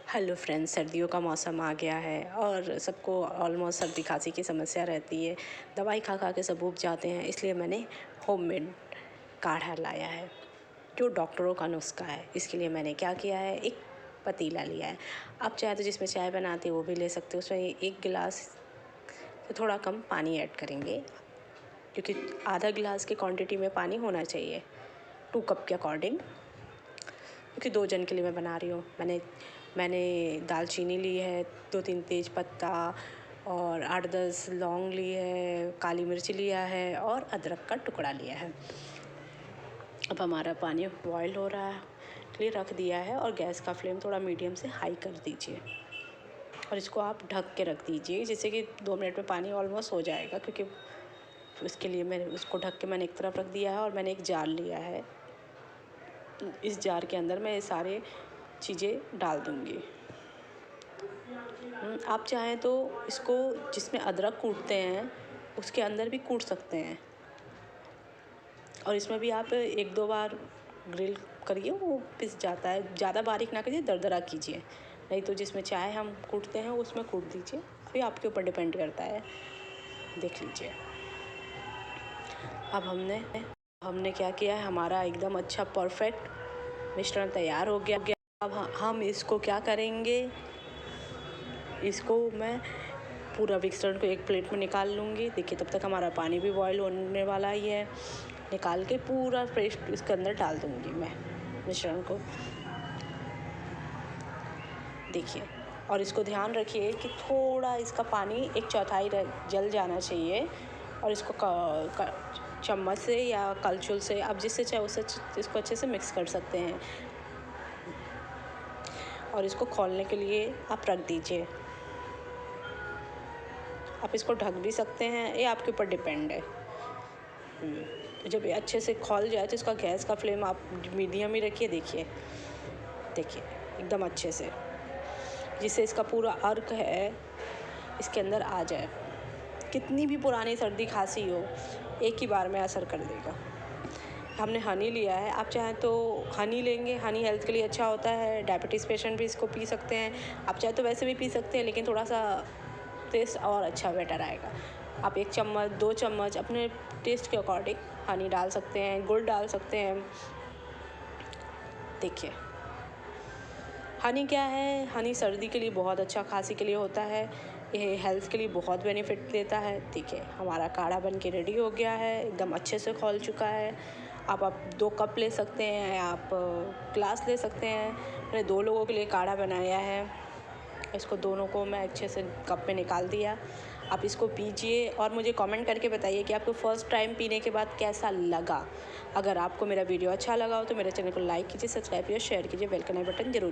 Hello friends, सर्दियों का मौसम आ गया है और सबको ऑलमोस्ट सर्दी खांसी की समस्या रहती है। दवाई खा खा के सब ऊब जाते हैं, इसलिए मैंने होममेड काढ़ा लाया है जो डॉक्टरों का नुस्खा है। इसके लिए मैंने क्या किया है, एक पतीला लिया है। आप चाहे तो जिसमें चाय बनाते हो वो भी ले सकते हो। उसमें 1 गिलास से थोड़ा कम पानी ऐड करेंगे, क्योंकि आधा गिलास की क्वांटिटी में पानी होना चाहिए 2 कप के अकॉर्डिंग, क्योंकि 2 जन के लिए मैं बना रही हूँ। मैंने दालचीनी ली है, 2-3 तेज पत्ता और 8-10 लौंग ली है, काली मिर्च लिया है और अदरक का टुकड़ा लिया है। अब हमारा पानी बॉयल हो रहा है, इसलिए रख दिया है और गैस का फ्लेम थोड़ा मीडियम से हाई कर दीजिए और इसको आप ढक के रख दीजिए, जिससे कि 2 मिनट में पानी ऑलमोस्ट हो जाएगा। क्योंकि इसके लिए मैंने उसको ढक के मैंने एक तरफ रख दिया है और मैंने एक जार लिया है। इस जार के अंदर मैं ये सारे चीज़ें डाल दूँगी। आप चाहें तो इसको जिसमें अदरक कूटते हैं उसके अंदर भी कूट सकते हैं और इसमें भी आप 1-2 बार ग्रिल करिए, वो पिस जाता है। ज़्यादा बारीक ना कीजिए, दरदरा कीजिए, नहीं तो जिसमें चाय हम कूटते हैं उसमें कूट दीजिए। अभी आपके ऊपर डिपेंड करता है, देख लीजिए। अब हमने क्या किया है, हमारा एकदम अच्छा परफेक्ट मिश्रण तैयार हो गया। अब हम इसको क्या करेंगे, इसको मैं पूरा मिश्रण को एक प्लेट में निकाल लूँगी। देखिए, तब तक हमारा पानी भी बॉयल होने वाला ही है। निकाल के पूरा पेस्ट इसके अंदर डाल दूँगी मैं मिश्रण को। देखिए, और इसको ध्यान रखिए कि थोड़ा इसका पानी 1/4 जल जाना चाहिए और इसको चम्मच से या कलछुल से, आप जिससे चाहे उससे इसको अच्छे से मिक्स कर सकते हैं और इसको खौलने के लिए आप रख दीजिए। आप इसको ढक भी सकते हैं, ये आपके ऊपर डिपेंड है। जब ये अच्छे से खौल जाए तो इसका गैस का फ्लेम आप मीडियम ही रखिए। देखिए एकदम अच्छे से, जिससे इसका पूरा अर्क है इसके अंदर आ जाए। कितनी भी पुरानी सर्दी खांसी हो, एक ही बार में असर कर देगा। हमने हनी लिया है, आप चाहें तो हनी लेंगे, हनी हेल्थ के लिए अच्छा होता है। डायबिटीज़ पेशेंट भी इसको पी सकते हैं। आप चाहे तो वैसे भी पी सकते हैं, लेकिन थोड़ा सा टेस्ट और अच्छा बेटर आएगा। आप 1 चम्मच 2 चम्मच अपने टेस्ट के अकॉर्डिंग हनी डाल सकते हैं, गुड़ डाल सकते हैं। देखिए, हनी क्या है, हनी सर्दी के लिए बहुत अच्छा, खांसी के लिए होता है, ये हेल्थ के लिए बहुत बेनिफिट देता है। देखिए, हमारा काढ़ा बन के रेडी हो गया है, एकदम अच्छे से खौल चुका है। आप 2 कप ले सकते हैं, आप ग्लास ले सकते हैं। मैंने 2 लोगों के लिए काढ़ा बनाया है। इसको दोनों को मैं अच्छे से कप में निकाल दिया। आप इसको पीजिए और मुझे कमेंट करके बताइए कि आपको फर्स्ट टाइम पीने के बाद कैसा लगा। अगर आपको मेरा वीडियो अच्छा लगा हो तो मेरे चैनल को लाइक कीजिए, सब्सक्राइब कीजिए, शेयर कीजिए, बेल का बटन जरूर